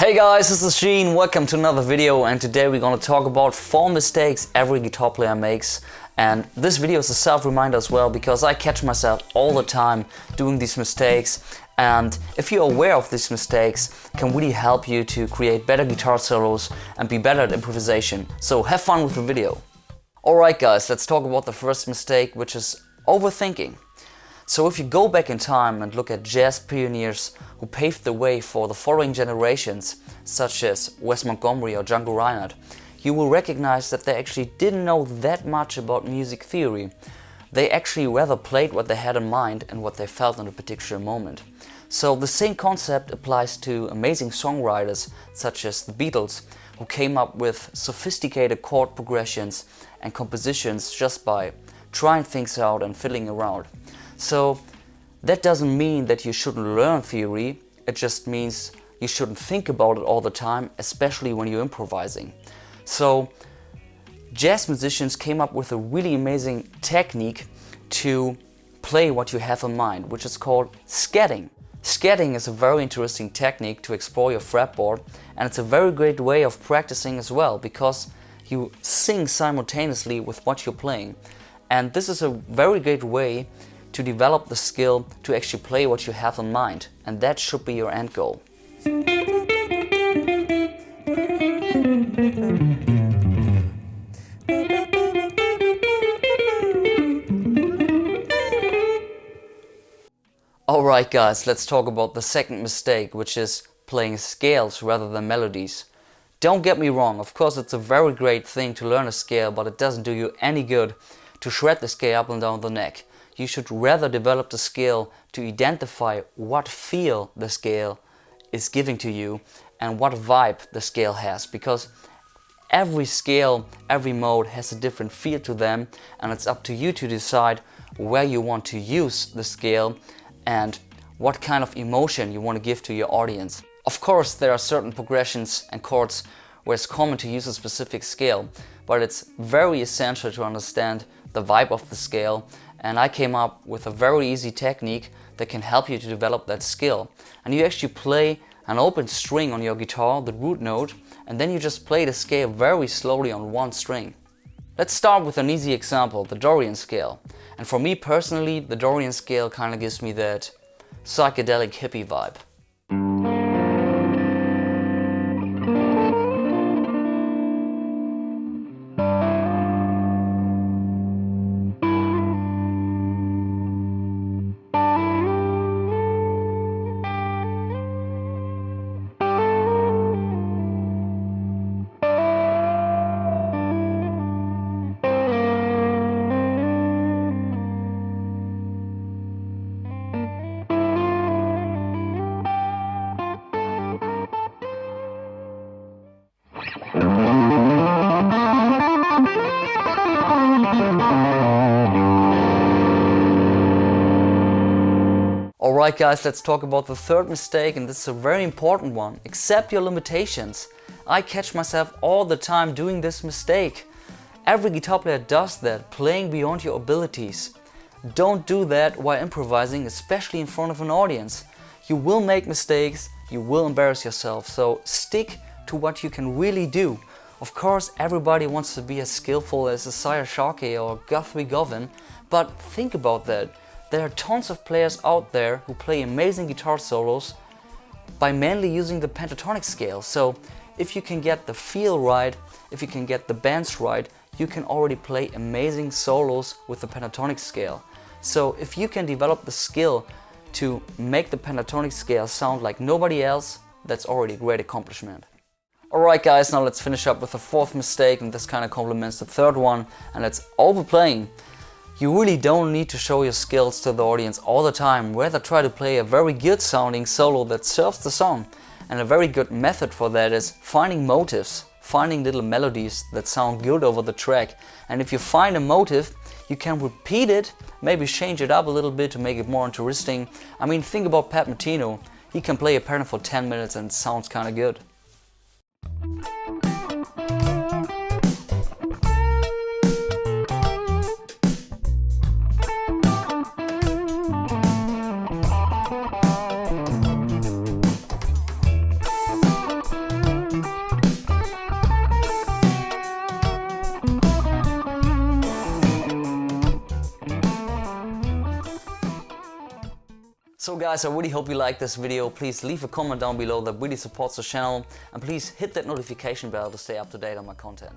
Hey guys, this is Sheen, welcome to another video, and today we're gonna talk about 4 mistakes every guitar player makes. And this video is a self-reminder as well, because I catch myself all the time doing these mistakes, and if you're aware of these mistakes, it can really help you to create better guitar solos and be better at improvisation. So have fun with the video. Alright guys, let's talk about the first mistake, which is overthinking. So if you go back in time and look at jazz pioneers who paved the way for the following generations, such as Wes Montgomery or Django Reinhardt, you will recognize that they actually didn't know that much about music theory. They actually rather played what they had in mind and what they felt in a particular moment. So the same concept applies to amazing songwriters such as the Beatles, who came up with sophisticated chord progressions and compositions just by trying things out and fiddling around. So that doesn't mean that you shouldn't learn theory, it just means you shouldn't think about it all the time, especially when you're improvising. So jazz musicians came up with a really amazing technique to play what you have in mind, which is called scatting. Scatting is a very interesting technique to explore your fretboard, and it's a very great way of practicing as well, because you sing simultaneously with what you're playing. And this is a very great way to develop the skill to actually play what you have in mind, and that should be your end goal. Alright guys, let's talk about the second mistake, which is playing scales rather than melodies. Don't get me wrong, of course it's a very great thing to learn a scale, but it doesn't do you any good to shred the scale up and down the neck. You should rather develop the skill to identify what feel the scale is giving to you and what vibe the scale has, because every scale, every mode has a different feel to them, and it's up to you to decide where you want to use the scale and what kind of emotion you want to give to your audience. Of course, there are certain progressions and chords where it's common to use a specific scale, but it's very essential to understand the vibe of the scale, and I came up with a very easy technique that can help you to develop that skill. And you actually play an open string on your guitar, the root note, and then you just play the scale very slowly on one string. Let's start with an easy example, the Dorian scale. And for me personally, the Dorian scale kind of gives me that psychedelic hippie vibe. Alright guys, let's talk about the third mistake, and this is a very important one. Accept your limitations. I catch myself all the time doing this mistake. Every guitar player does that, playing beyond your abilities. Don't do that while improvising, especially in front of an audience. You will make mistakes, you will embarrass yourself, so stick to what you can really do. Of course, everybody wants to be as skillful as Isaiah Sharkey or Guthrie Govan, but think about that. There are tons of players out there who play amazing guitar solos by mainly using the pentatonic scale. So if you can get the feel right, if you can get the bends right, you can already play amazing solos with the pentatonic scale. So if you can develop the skill to make the pentatonic scale sound like nobody else, that's already a great accomplishment. Alright guys, now let's finish up with the fourth mistake, and this kind of complements the third one, and it's overplaying. You really don't need to show your skills to the audience all the time, rather try to play a very good sounding solo that serves the song. And a very good method for that is finding motives, finding little melodies that sound good over the track. And if you find a motive, you can repeat it, maybe change it up a little bit to make it more interesting. I mean, think about Pat Metino. He can play a pattern for 10 minutes and it sounds kind of good. So guys, I really hope you liked this video. Please leave a comment down below, that really supports the channel. And please hit that notification bell to stay up to date on my content.